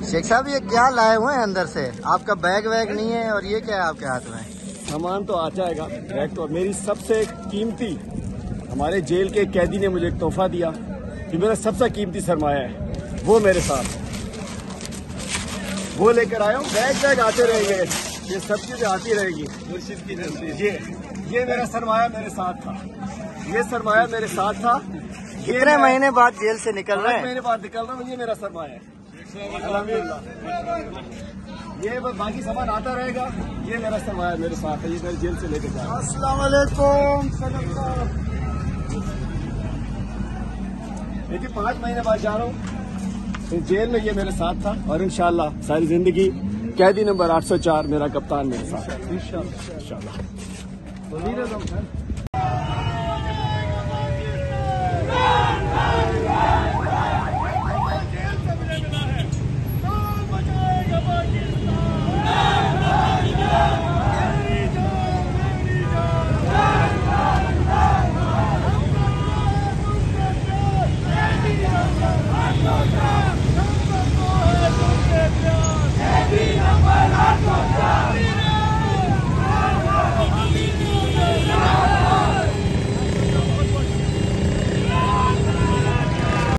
शेख साहब ये क्या लाए हुए हैं अंदर से? आपका बैग वैग नहीं है और ये क्या है आपके हाथ में? सामान तो आ जाएगा, बैग तो। मेरी सबसे कीमती, हमारे जेल के कैदी ने मुझे एक तोहफा दिया कि मेरा सबसे कीमती सरमाया है, वो मेरे साथ, वो लेकर आया हूँ। बैग आते रहेंगे, ये सब चीजें आती रहेगी। ये मेरा सरमाया मेरे साथ था, ये सरमाया मेरे साथ था। कितने महीने बाद जेल से निकल रहे हैं? महीने बाद निकल रहा हूँ, ये मेरा सरमाया है। ये बाकी सामान आता रहेगा, ये मेरा सरमाया मेरे साथ है, ये मेरे जेल से लेकर जाए। अस्सलाम वालेकुम। देखिए 5 महीने बाद जा रहा हूँ, तो जेल में ये मेरे साथ था और इंशाल्लाह सारी जिंदगी कैदी नंबर 804 मेरा कप्तान मेरे साथ है इंशाल्लाह।